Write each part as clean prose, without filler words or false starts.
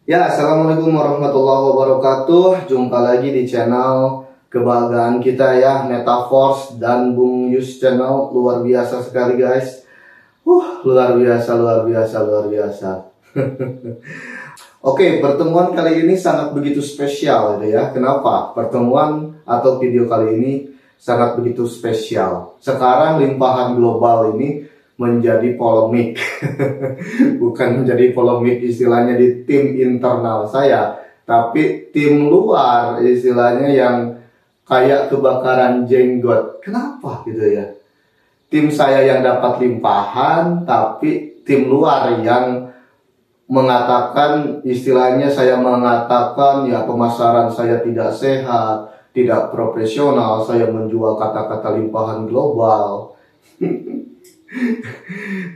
Ya, assalamualaikum warahmatullahi wabarakatuh. Jumpa lagi di channel kebanggaan kita ya, Metaforce dan Bung Yus channel. Luar biasa sekali guys. Luar biasa, luar biasa, luar biasa. Oke, pertemuan kali ini sangat begitu spesial gitu ya. Kenapa? Pertemuan atau video kali ini sangat begitu spesial. Sekarang limpahan global ini menjadi polemik. Bukan menjadi polemik istilahnya di tim internal saya, tapi tim luar istilahnya yang kayak kebakaran jenggot. Kenapa gitu ya? Tim saya yang dapat limpahan, tapi tim luar yang mengatakan, istilahnya saya mengatakan ya pemasaran saya tidak sehat, tidak profesional, saya menjual kata-kata limpahan global.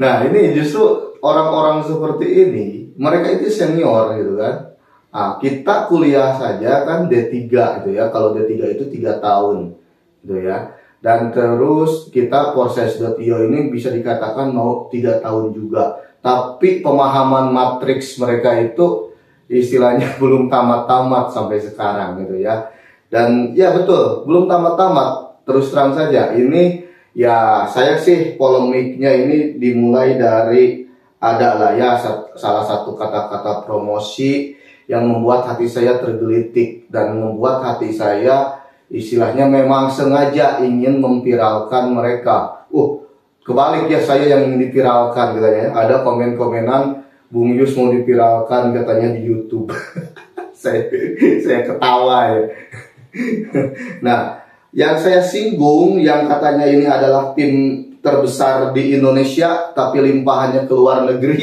Nah, ini justru orang-orang seperti ini, mereka itu senior gitu kan. Nah, kita kuliah saja kan D3 gitu ya. Kalau D3 itu 3 tahun gitu ya. Dan terus kita Proses.io ini bisa dikatakan mau 3 tahun juga. Tapi pemahaman matriks mereka itu istilahnya belum tamat-tamat sampai sekarang gitu ya. Dan ya betul, belum tamat-tamat. Terus terang saja, ini ya saya sih polemiknya ini dimulai dari adalah ya salah satu kata-kata promosi yang membuat hati saya tergelitik dan membuat hati saya istilahnya memang sengaja ingin memviralkan mereka. Kebalik ya, saya yang ingin dipiralkan katanya. Ada komen-komenan Bung Yus mau dipiralkan katanya di YouTube. saya ketawa ya. Nah, yang saya singgung, yang katanya ini adalah tim terbesar di Indonesia, tapi limpahannya ke luar negeri.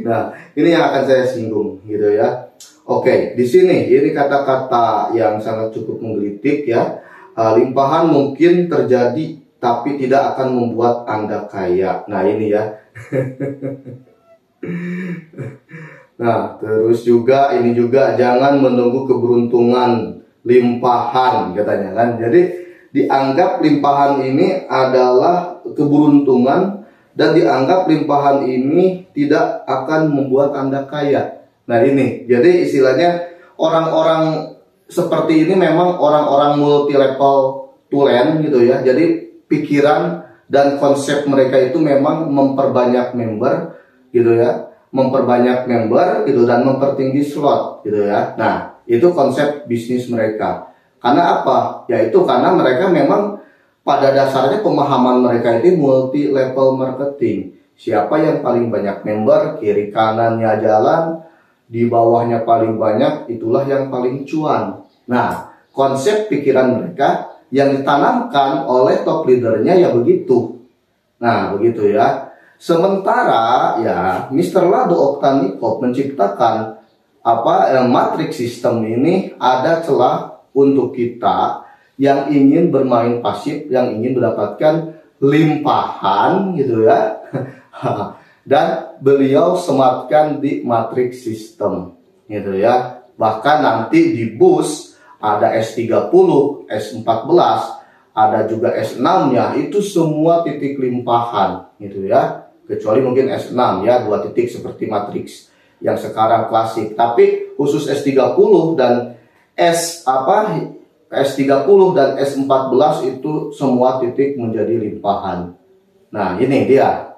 Nah, ini yang akan saya singgung, gitu ya. Oke, di sini ini kata-kata yang sangat cukup menggelitik ya. Limpahan mungkin terjadi, tapi tidak akan membuat Anda kaya. Nah, ini ya. Nah, terus juga ini juga jangan menunggu keberuntungan limpahan katanya kan. Jadi dianggap limpahan ini adalah keberuntungan dan dianggap limpahan ini tidak akan membuat Anda kaya. Nah ini, jadi istilahnya orang-orang seperti ini memang orang-orang multi level tulen gitu ya. Jadi pikiran dan konsep mereka itu memang memperbanyak member gitu ya, memperbanyak member gitu dan mempertinggi slot gitu ya. Nah, itu konsep bisnis mereka. Karena apa? Yaitu karena mereka memang pada dasarnya pemahaman mereka itu multi level marketing. Siapa yang paling banyak member, kiri kanannya jalan, di bawahnya paling banyak, itulah yang paling cuan. Nah, konsep pikiran mereka yang ditanamkan oleh top leadernya ya begitu. Nah, begitu ya. Sementara ya Mr. Lado Oktanikov menciptakan matriks sistem ini ada celah untuk kita yang ingin bermain pasif, yang ingin mendapatkan limpahan gitu ya. Dan beliau sematkan di matriks sistem gitu ya. Bahkan nanti di bus ada S30, S14, ada juga S6-nya, itu semua titik limpahan gitu ya. Kecuali mungkin S6 ya, 2 titik seperti matriks yang sekarang klasik, tapi khusus S30 dan S30 dan S14 itu semua titik menjadi limpahan. Nah, ini dia.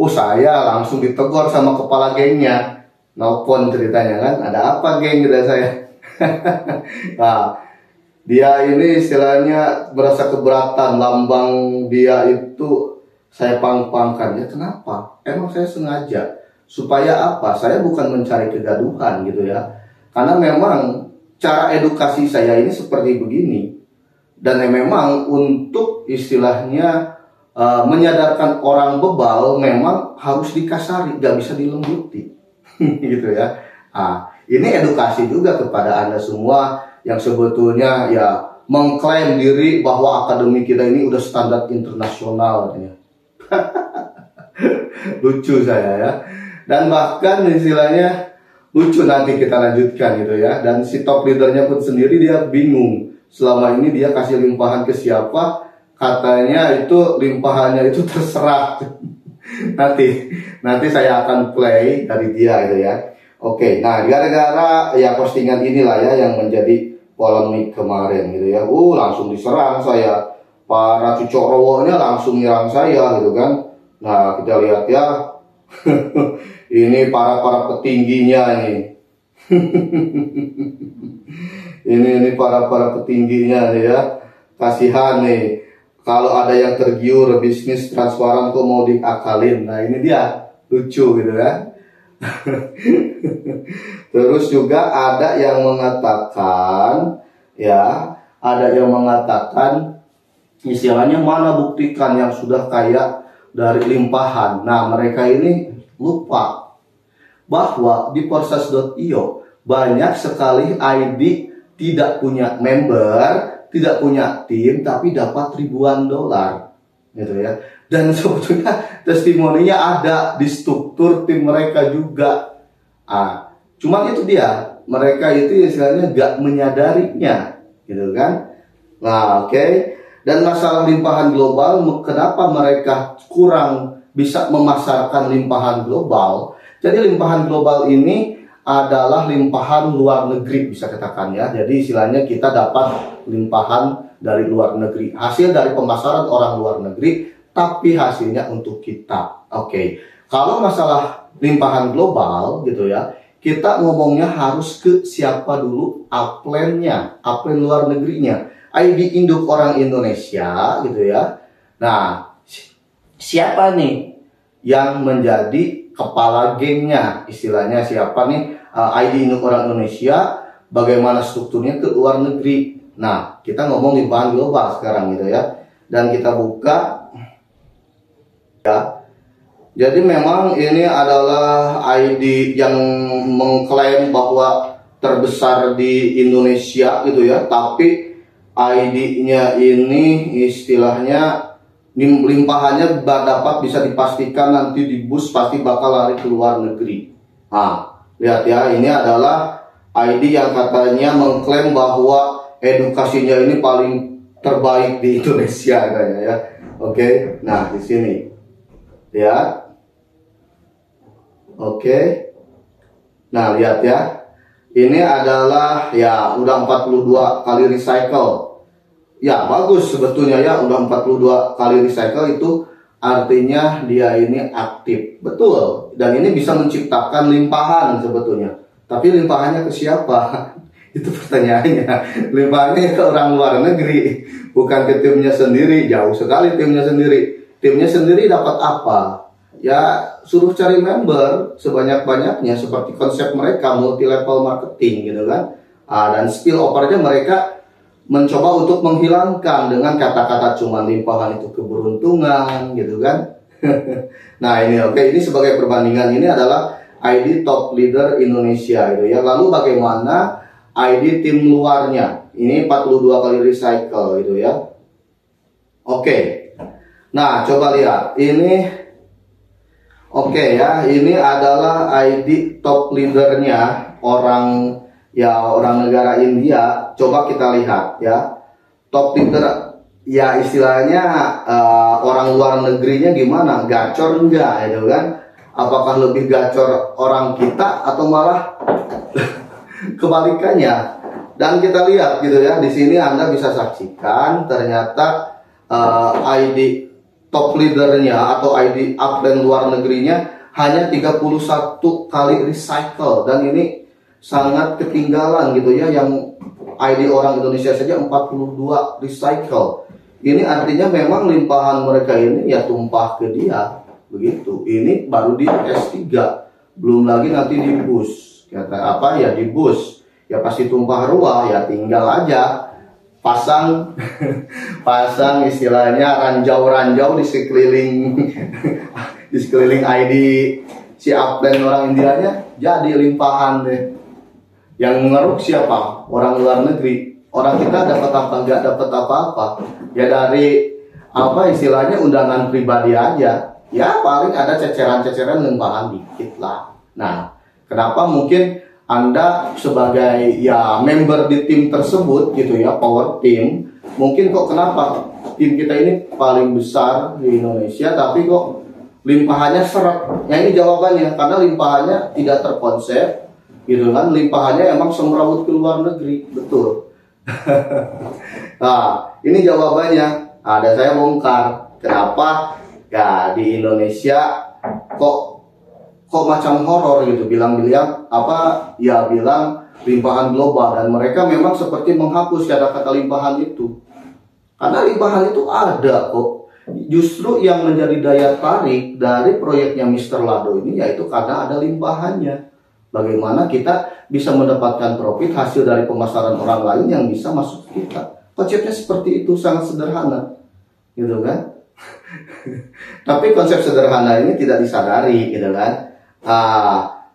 Saya langsung ditegur sama kepala gengnya. Nelpon ceritanya kan, ada apa geng gitu saya. Nah, dia ini istilahnya merasa keberatan, lambang dia itu saya pang-pangkan. Ya kenapa? Emang saya sengaja. Supaya apa? Saya bukan mencari kegaduhan gitu ya. Karena memang cara edukasi saya ini seperti begini. Dan memang untuk istilahnya menyadarkan orang bebal memang harus dikasari, gak bisa dilembuti. Gitu ya. Nah, ini edukasi juga kepada Anda semua yang sebetulnya ya mengklaim diri bahwa akademi kita ini udah standar internasional katanya. Lucu saya ya. Dan bahkan istilahnya lucu, nanti kita lanjutkan gitu ya. Dan si top leadernya pun sendiri dia bingung. Selama ini dia kasih limpahan ke siapa, katanya itu limpahannya itu terserah. Nanti saya akan play dari dia gitu ya. Oke, nah gara-gara ya postingan inilah ya yang menjadi polemik kemarin gitu ya. Langsung diserang saya. Para cucok langsung nyerang saya gitu kan. Nah, kita lihat ya. Ini para petingginya nih. ini para petingginya nih ya. Kasihan nih. Kalau ada yang tergiur bisnis transparan kok mau diakalin. Nah, ini dia. Lucu gitu kan. Terus juga ada yang mengatakan ya, istilahnya mana buktikan yang sudah kaya dari limpahan. Nah, mereka ini lupa bahwa di Proses.io banyak sekali ID tidak punya member, tidak punya tim, tapi dapat ribuan dolar gitu ya. Dan sebetulnya testimoninya ada di struktur tim mereka juga. Cuman itu dia, mereka itu istilahnya gak menyadarinya gitu kan. Nah, oke. Dan masalah limpahan global, kenapa mereka kurang bisa memasarkan limpahan global? Jadi limpahan global ini adalah limpahan luar negeri, bisa katakan ya. Jadi istilahnya kita dapat limpahan dari luar negeri, hasil dari pemasaran orang luar negeri, tapi hasilnya untuk kita. Oke. Kalau masalah limpahan global gitu ya, kita ngomongnya harus ke siapa dulu upline-nya, upline luar negerinya. ID induk orang Indonesia gitu ya. Nah, siapa nih yang menjadi kepala gengnya? Istilahnya siapa nih ID induk orang Indonesia, bagaimana strukturnya ke luar negeri. Nah, kita ngomong limpahan global sekarang gitu ya. Dan kita buka ya. Jadi memang ini adalah ID yang mengklaim bahwa terbesar di Indonesia gitu ya, tapi ID-nya ini istilahnya limpahannya dapat bisa dipastikan nanti di bus pasti bakal lari ke luar negeri. Nah, lihat ya, ini adalah ID yang katanya mengklaim bahwa edukasinya ini paling terbaik di Indonesia kayaknya ya. Oke, nah di sini ya. Oke. Nah, lihat ya. Ini adalah ya udah 42 kali recycle. Ya, bagus sebetulnya ya, udah 42 kali recycle itu artinya dia ini aktif. Betul. Dan ini bisa menciptakan limpahan sebetulnya. Tapi limpahannya ke siapa? Itu pertanyaannya. Limpahannya ke orang luar negeri, bukan ke timnya sendiri. Jauh sekali timnya sendiri. Timnya sendiri dapat apa? Ya suruh cari member sebanyak-banyaknya, seperti konsep mereka multi level marketing gitu kan. Dan spill overnya mereka mencoba untuk menghilangkan dengan kata-kata cuma limpahan itu keberuntungan gitu kan. Nah ini oke, ini sebagai perbandingan, ini adalah ID top leader Indonesia gitu ya. Lalu bagaimana ID tim luarnya? Ini 42 kali recycle gitu ya. Oke. Nah coba lihat ini. Oke ya, ini adalah ID top leadernya orang negara India. Coba kita lihat ya, top leader ya istilahnya orang luar negerinya gimana? Gacor enggak gitu kan? Apakah lebih gacor orang kita atau malah kebalikannya? Dan kita lihat gitu ya, di sini Anda bisa saksikan ternyata ID top leadernya atau ID upline luar negerinya hanya 31 kali recycle, dan ini sangat ketinggalan gitu ya, yang ID orang Indonesia saja 42 recycle. Ini artinya memang limpahan mereka ini ya tumpah ke dia begitu. Ini baru di S3, belum lagi nanti di bus. Kata apa ya, di bus ya pasti tumpah ruah, ya tinggal aja pasang istilahnya ranjau-ranjau di sekeliling ID si upline orang Indianya, jadi limpahan deh. Yang mengeruk siapa? Orang luar negeri. Orang kita dapat apa? Nggak dapat apa-apa. Ya dari apa istilahnya undangan pribadi aja. Ya paling ada ceceran-ceceran limpahan dikit lah. Nah, kenapa mungkin Anda sebagai ya member di tim tersebut gitu ya, power team, mungkin kok kenapa tim kita ini paling besar di Indonesia tapi kok limpahannya seret? Ya ini jawabannya, karena limpahannya tidak terkonsep, gitu kan, limpahannya emang semrawut ke luar negeri, betul. Nah, ini jawabannya. Ada saya bongkar. Kenapa? Ya di Indonesia kok macam horor gitu, bilang limpahan global, dan mereka memang seperti menghapus kata-kata limpahan itu. Karena limpahan itu ada kok. Justru yang menjadi daya tarik dari proyeknya Mr. Lado ini yaitu karena ada limpahannya. Bagaimana kita bisa mendapatkan profit hasil dari pemasaran orang lain yang bisa masuk ke kita. Konsepnya seperti itu, sangat sederhana, gitu kan? Tapi konsep sederhana ini tidak disadari, gitu kan?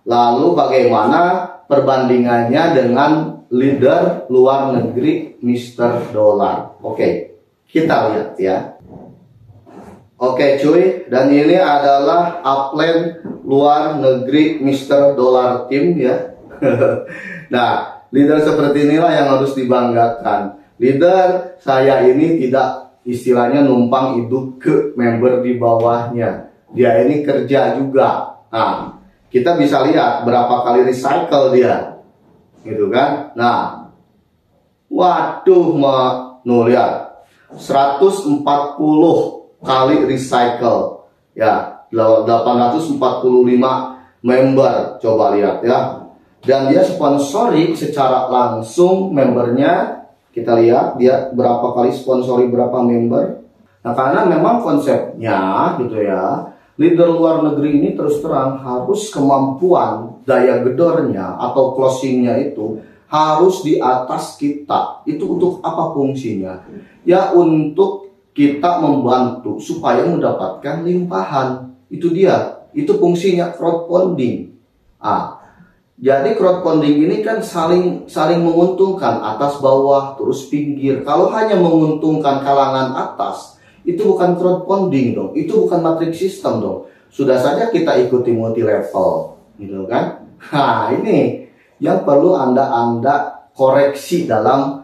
Lalu bagaimana perbandingannya dengan leader luar negeri Mr. Dollar? Oke, kita lihat ya. Oke cuy, dan ini adalah upline luar negeri Mr. Dollar Team ya. Nah, leader seperti inilah yang harus dibanggakan. Leader saya ini tidak istilahnya numpang hidup ke member di bawahnya. Dia ini kerja juga. Nah, kita bisa lihat berapa kali recycle dia, gitu kan? Nah, waduh, lihat 140 kali recycle ya, 845 member, coba lihat ya. Dan dia sponsori secara langsung membernya, kita lihat dia berapa kali sponsori berapa member. Nah, karena memang konsepnya gitu ya, leader luar negeri ini terus terang harus kemampuan daya gedornya atau closingnya itu harus di atas kita. Itu untuk apa fungsinya? Ya untuk kita membantu supaya mendapatkan limpahan. Itu dia, itu fungsinya crowdfunding. Jadi crowdfunding ini kan saling menguntungkan, atas bawah terus pinggir. Kalau hanya menguntungkan kalangan atas, itu bukan crowdfunding dong, itu bukan matrix system dong. Sudah saja kita ikuti multi level, gitu kan? Nah, ini yang perlu anda koreksi dalam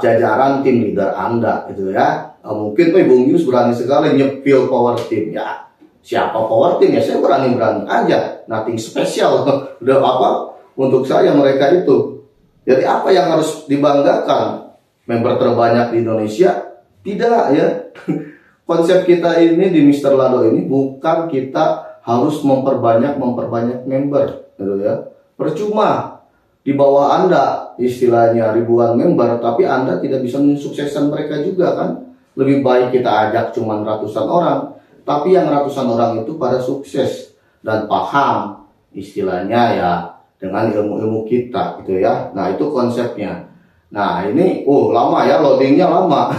jajaran tim leader Anda, gitu ya. Mungkin Bung Yus berani sekali nyepil power team ya. Siapa power team ya? Saya berani aja. Nothing spesial. Udah apa untuk saya mereka itu. Jadi apa yang harus dibanggakan? Member terbanyak di Indonesia? Tidak ya. Konsep kita ini di Mr. Lado ini bukan kita harus memperbanyak member, gitu ya. Percuma di bawah Anda istilahnya ribuan member, tapi Anda tidak bisa mensukseskan mereka juga kan. Lebih baik kita ajak cuma ratusan orang, tapi yang ratusan orang itu pada sukses dan paham istilahnya ya dengan ilmu-ilmu kita gitu ya. Nah, itu konsepnya. Nah, ini lama ya, loadingnya lama.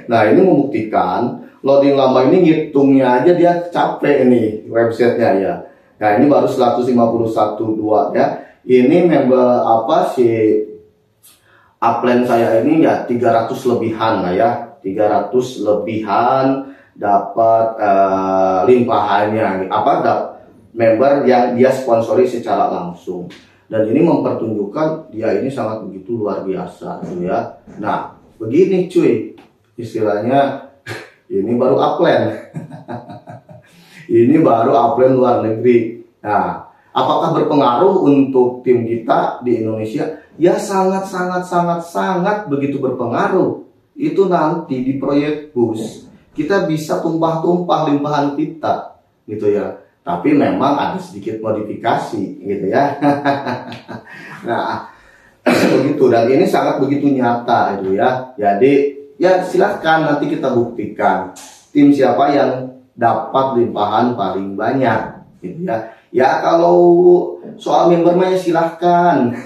Nah, ini membuktikan loading lama ini ngitungnya aja dia capek ini websitenya ya. Nah, ini baru 151.2 ya. Ini member upline saya ini ya 300 lebihan lah ya. 300 lebihan dapat limpahannya member yang dia sponsori secara langsung. Dan ini mempertunjukkan dia ini sangat begitu luar biasa gitu ya. Nah, begini cuy, istilahnya ini baru upline. Ini baru upline luar negeri. Nah, apakah berpengaruh untuk tim kita di Indonesia? Ya sangat begitu berpengaruh. Itu nanti di proyek bus kita bisa tumpah-tumpah limpahan kita gitu ya. Tapi memang ada sedikit modifikasi gitu ya. Nah, begitu, dan ini sangat begitu nyata gitu ya. Jadi ya silahkan nanti kita buktikan tim siapa yang dapat limpahan paling banyak gitu ya. Ya kalau soal member mah ya silahkan.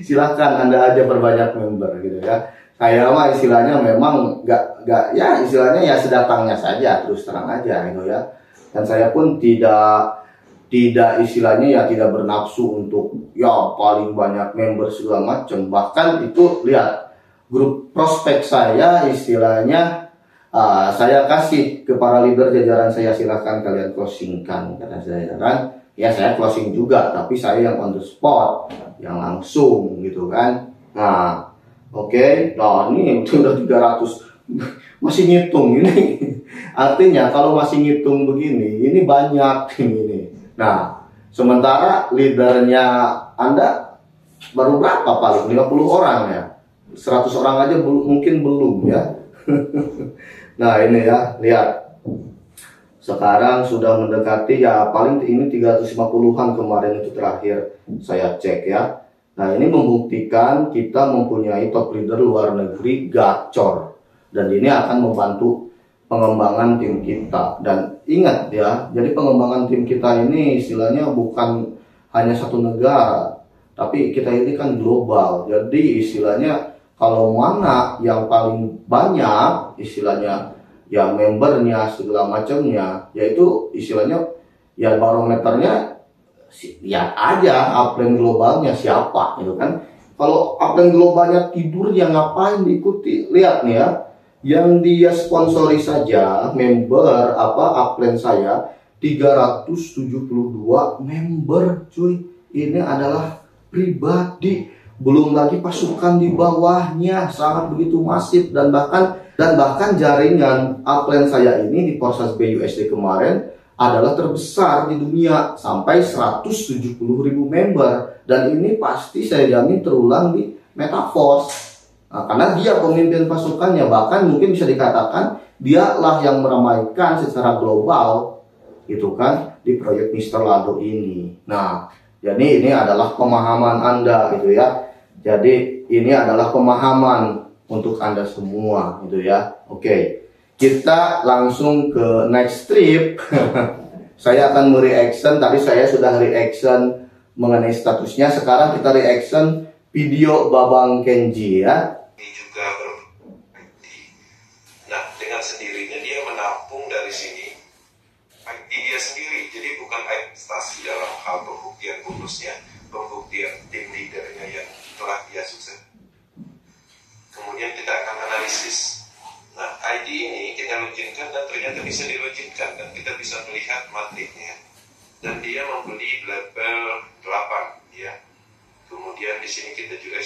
Silahkan Anda aja perbanyak member gitu ya. Saya mah istilahnya memang gak ya istilahnya ya sedatangnya saja, terus terang aja gitu ya. Dan saya pun tidak istilahnya ya tidak bernafsu untuk ya paling banyak member segala macam. Bahkan itu lihat grup prospek saya istilahnya saya kasih ke para leader jajaran saya, silahkan kalian closingkan kata saya kan. Ya saya closing juga, tapi saya yang on the spot, yang langsung gitu kan. Nah, oke, nah ini udah 300 masih ngitung ini. Artinya kalau masih ngitung begini, ini banyak ini. Nah, Sementara leadernya Anda baru berapa paling? 50 orang ya. 100 orang aja mungkin belum ya. Nah ini ya, lihat. Sekarang sudah mendekati ya paling ini 350-an kemarin itu terakhir saya cek ya. Nah ini membuktikan kita mempunyai top leader luar negeri gacor. Dan ini akan membantu pengembangan tim kita. Dan ingat ya, jadi pengembangan tim kita ini istilahnya bukan hanya satu negara, tapi kita ini kan global. Jadi istilahnya kalau mana yang paling banyak istilahnya ya membernya segala macamnya, yaitu istilahnya ya barometernya lihat aja upline globalnya siapa gitu kan. Kalau upline globalnya tidur ya ngapain diikuti? Lihat nih ya, yang dia sponsori saja member upline saya 372 member cuy. Ini adalah pribadi, belum lagi pasukan di bawahnya sangat begitu masif. Dan bahkan jaringan upline saya ini di Porsche BUSD kemarin adalah terbesar di dunia sampai 170.000 member. Dan ini pasti saya jamin terulang di Metaverse. Nah, karena dia pemimpin pasukannya, bahkan mungkin bisa dikatakan dialah yang meramaikan secara global gitu kan di proyek Mr. Lado ini. Nah, jadi ini adalah pemahaman Anda gitu ya. Jadi ini adalah pemahaman untuk Anda semua gitu ya. Oke. Kita langsung ke next trip. Saya akan mereaction, tadi saya sudah reaction mengenai statusnya. Sekarang kita reaction video Babang Kenji ya. Ini juga berbukti. Nah, dengan sendirinya dia menampung dari sini ID dia sendiri. Jadi bukan investasi dalam hal pembuktian bonusnya, pembuktian tim leadernya yang telah dia sukses. Kemudian kita akan analisis. Nah, ID ini kita loginkan dan ternyata bisa diloginkan dan kita bisa melihat matriknya. Dan dia membeli level 8 ya. Kemudian di sini kita juga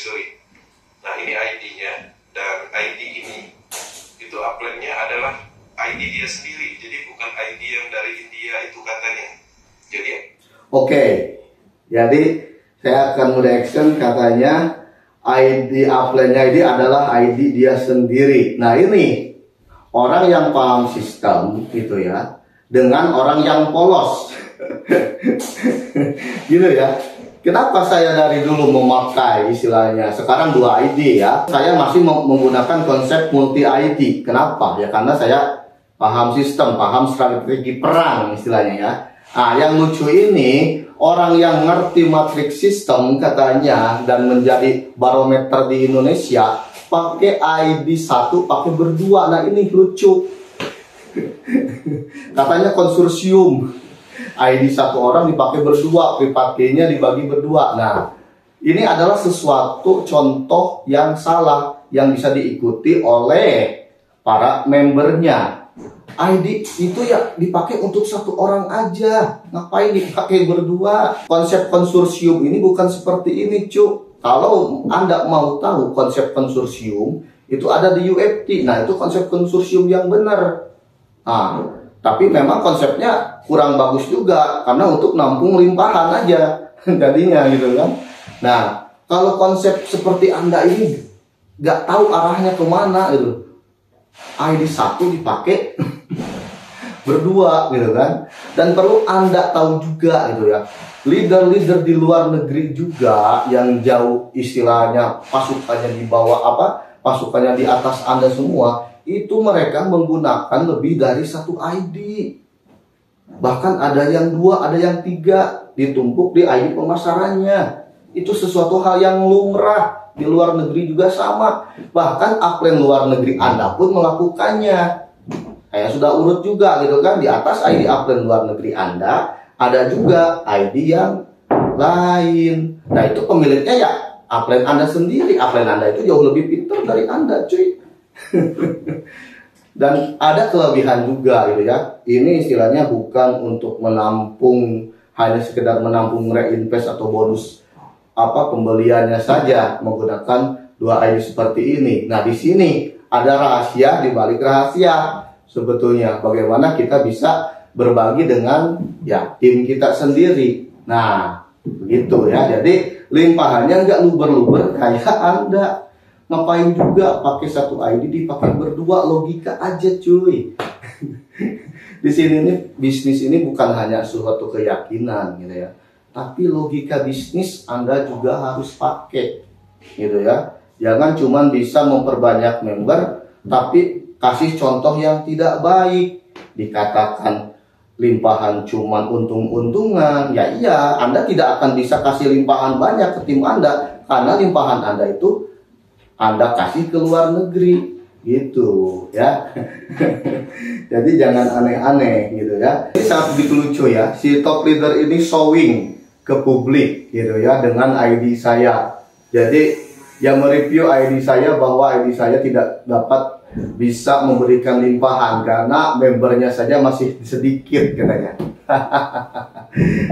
nah ini ID-nya, dan ID ini itu upline-nya adalah ID dia sendiri, jadi bukan ID yang dari India itu katanya. Jadi oke, jadi saya akan mereaction katanya ID upline-nya ini adalah ID dia sendiri. Nah ini orang yang paham sistem gitu ya, dengan orang yang polos. Gitu ya. Kenapa saya dari dulu memakai istilahnya sekarang 2 ID ya? Saya masih menggunakan konsep multi ID. Kenapa? Ya karena saya paham sistem, paham strategi perang istilahnya ya. Nah, yang lucu ini orang yang ngerti matriks sistem katanya dan menjadi barometer di Indonesia pakai ID 1 pakai berdua. Nah, ini lucu. Katanya konsorsium. ID 1 orang dipakai berdua, private-nya dibagi berdua. Nah, ini adalah sesuatu contoh yang salah yang bisa diikuti oleh para membernya. ID itu ya dipakai untuk 1 orang aja. Ngapain dipakai berdua? Konsep konsorsium ini bukan seperti ini, Cuk. Kalau Anda mau tahu konsep konsorsium, itu ada di UFT. Nah, itu konsep konsorsium yang benar. Nah, tapi memang konsepnya kurang bagus juga karena untuk nampung limpahan aja jadinya gitu kan. Nah, kalau konsep seperti Anda ini nggak tahu arahnya kemana gitu, ID 1 dipakai berdua gitu kan. Dan perlu Anda tahu juga gitu ya, leader-leader di luar negeri juga yang jauh istilahnya pasukannya di bawah pasukannya di atas Anda semua, itu mereka menggunakan lebih dari 1 ID. Bahkan ada yang 2, ada yang 3 ditumpuk di ID pemasarannya. Itu sesuatu hal yang lumrah. Di luar negeri juga sama. Bahkan upline luar negeri Anda pun melakukannya. Saya sudah urut juga gitu kan. Di atas ID upline luar negeri Anda ada juga ID yang lain. Nah, itu pemiliknya ya upline Anda sendiri. Upline Anda itu jauh lebih pintar dari Anda, cuy. Dan ada kelebihan juga gitu ya. Ini istilahnya bukan untuk menampung, hanya sekedar menampung reinvest atau bonus pembeliannya saja menggunakan 2 ID seperti ini. Nah, di sini ada rahasia di balik rahasia sebetulnya, bagaimana kita bisa berbagi dengan ya tim kita sendiri. Nah, begitu ya. Jadi limpahannya nggak luber-luber kayak Anda. Ngapain juga pakai satu ID dipakai berdua, logika aja cuy. Di sini nih bisnis ini bukan hanya suatu keyakinan gitu ya, tapi logika bisnis Anda juga harus pakai gitu ya. Jangan cuman bisa memperbanyak member tapi kasih contoh yang tidak baik. Dikatakan limpahan cuman untung-untungan, ya iya, Anda tidak akan bisa kasih limpahan banyak ke tim Anda karena limpahan Anda itu Anda kasih ke luar negeri gitu ya. Jadi jangan aneh-aneh gitu ya. Ini sangat begitu lucu ya, si top leader ini showing ke publik gitu ya dengan ID saya. Jadi yang mereview ID saya bahwa ID saya tidak dapat bisa memberikan limpahan karena membernya saja masih sedikit katanya.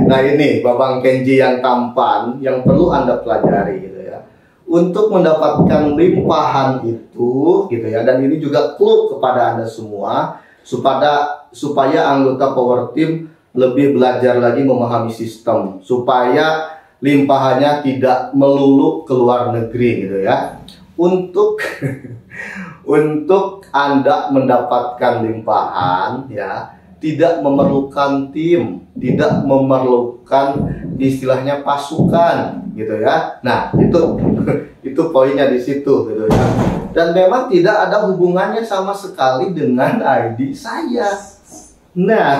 Nah ini Babang Kenji yang tampan yang perlu Anda pelajari gitu ya. Untuk mendapatkan limpahan itu gitu ya, dan ini juga clue kepada Anda semua supaya anggota Power Team lebih belajar lagi memahami sistem, supaya limpahannya tidak melulu ke luar negeri gitu ya. Untuk Anda mendapatkan limpahan ya, tidak memerlukan tim, tidak memerlukan istilahnya pasukan gitu ya. Nah, itu poinnya di situ gitu ya. Dan memang tidak ada hubungannya sama sekali dengan ID saya. Nah,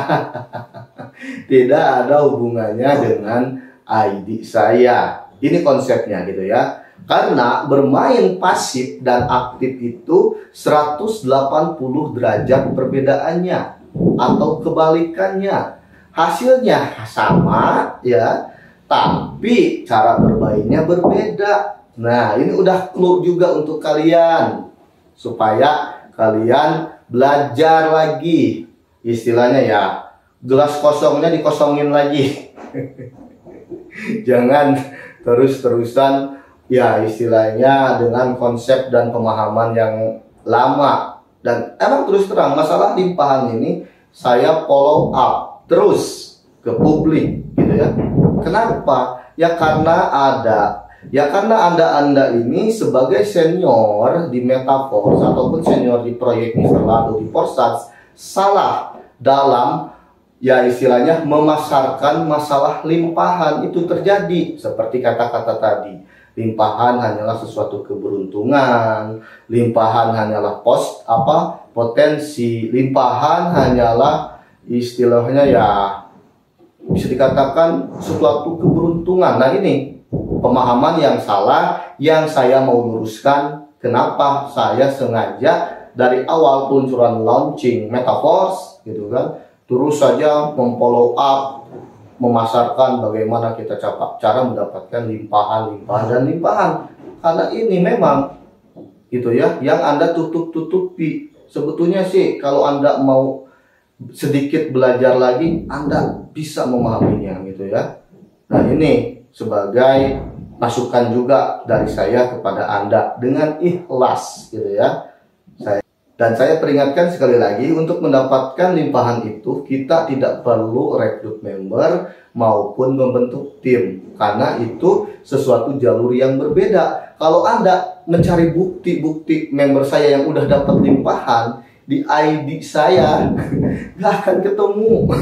tidak ada hubungannya dengan ID saya. Ini konsepnya gitu ya. Karena bermain pasif dan aktif itu 180 derajat perbedaannya atau kebalikannya. Hasilnya sama ya, tapi cara bermainnya berbeda. Nah, ini udah clue juga untuk kalian supaya kalian belajar lagi. Istilahnya ya, gelas kosongnya dikosongin lagi. Jangan terus-terusan ya istilahnya dengan konsep dan pemahaman yang lama. Dan emang terus terang masalah limpahan ini saya follow up terus ke publik gitu ya. Kenapa? Ya karena Anda ini sebagai senior di Metaforce ataupun senior di proyek Mr. Lado di Forsats salah dalam ya istilahnya memasarkan masalah limpahan itu terjadi seperti kata-kata tadi. Limpahan hanyalah sesuatu keberuntungan, limpahan hanyalah potensi, limpahan hanyalah istilahnya ya bisa dikatakan suatu keberuntungan. Nah ini pemahaman yang salah yang saya mau luruskan. Kenapa saya sengaja dari awal peluncuran launching Metaforce gitu kan, terus saja memfollow up, memasarkan bagaimana kita cara mendapatkan limpahan karena ini memang gitu ya yang Anda tutupi. Sebetulnya sih kalau Anda mau sedikit belajar lagi Anda bisa memahaminya gitu ya. Nah ini sebagai masukan juga dari saya kepada Anda dengan ikhlas gitu ya. Dan saya peringatkan sekali lagi, untuk mendapatkan limpahan itu kita tidak perlu rekrut member maupun membentuk tim, karena itu sesuatu jalur yang berbeda. Kalau Anda mencari bukti-bukti member saya yang udah dapat limpahan di ID saya, nggak akan ketemu.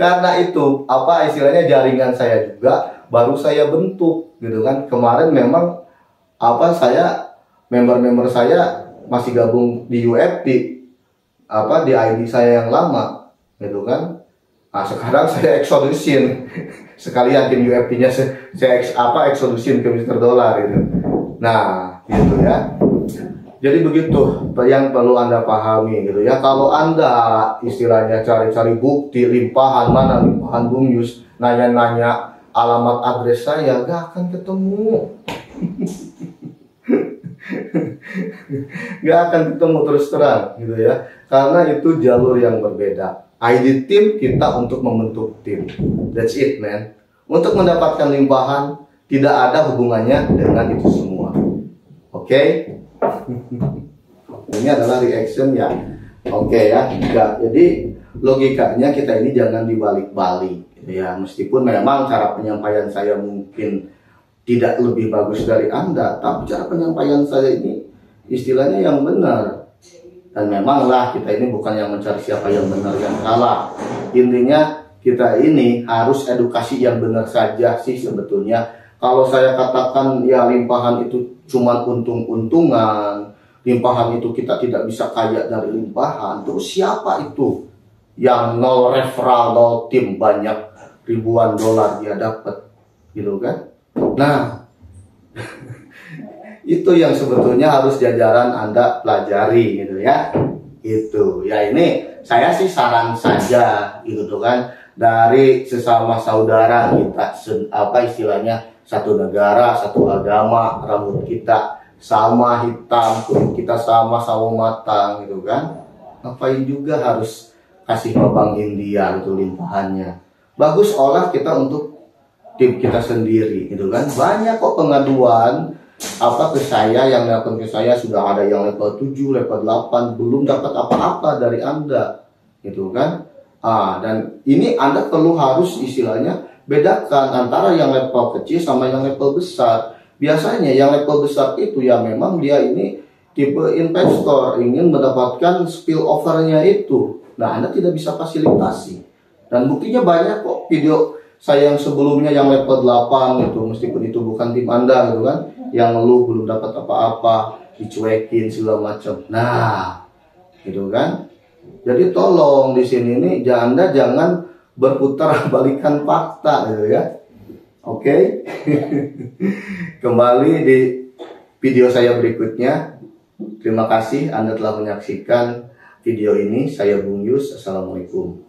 Karena itu istilahnya jaringan saya juga baru saya bentuk gitu kan. Kemarin memang member-member saya masih gabung di UFT di ID saya yang lama gitu kan. Nah sekarang saya exodusin sekalian tim UFT-nya saya exodusin ke Mr. Dollar gitu. Nah gitu ya. Jadi begitu yang perlu Anda pahami gitu ya. Kalau Anda istilahnya cari-cari bukti limpahan, mana limpahan Bung Yus, nanya-nanya alamat address saya, gak akan ketemu. Gak akan ketemu terus terang gitu ya, karena itu jalur yang berbeda. ID tim kita untuk membentuk tim, that's it man. Untuk mendapatkan limpahan tidak ada hubungannya dengan itu semua. Oke? Ini adalah reaction ya. Oke ya. Enggak. Jadi logikanya kita ini jangan dibalik-balik. gitu ya. Meskipun memang cara penyampaian saya mungkin tidak lebih bagus dari Anda, tapi cara penyampaian saya ini istilahnya yang benar. Dan memanglah kita ini bukan yang mencari siapa yang benar yang salah. Intinya kita ini harus edukasi yang benar saja sih sebetulnya. Kalau saya katakan ya limpahan itu cuma untung-untungan, limpahan itu kita tidak bisa kaya dari limpahan, terus siapa itu yang nol referral, nol tim, banyak ribuan dolar dia dapat, gitu kan? Nah, itu yang sebetulnya harus jajaran Anda pelajari, gitu ya. Itu ya, ini saya sih saran saja, gitu kan, dari sesama saudara kita, apa istilahnya, satu negara, satu agama, rambut kita sama hitam, kulit kita sama matang, gitu kan. Ngapain juga harus kasih babang India itu limpahannya. Bagus olah kita untuk tim kita sendiri, gitu kan. Banyak kok pengaduan apa ke saya, yang nelpon ke saya sudah ada yang level 7, level 8 belum dapat apa-apa dari Anda, gitu kan. Dan ini Anda perlu harus istilahnya bedakan antara yang level kecil sama yang level besar. Biasanya yang level besar itu ya memang dia ini tipe investor, ingin mendapatkan spill overnya itu. Nah, Anda tidak bisa fasilitasi. Dan buktinya banyak kok video saya yang sebelumnya yang level 8 itu, meskipun itu bukan tim Anda, gitu kan, yang ngeluh belum dapat apa-apa, dicuekin segala macam. Nah, gitu kan. Jadi tolong di sini nih Anda jangan berputar balikan fakta, gitu ya. Oke. Kembali di video saya berikutnya. Terima kasih Anda telah menyaksikan video ini. Saya Bung Yus. Assalamualaikum.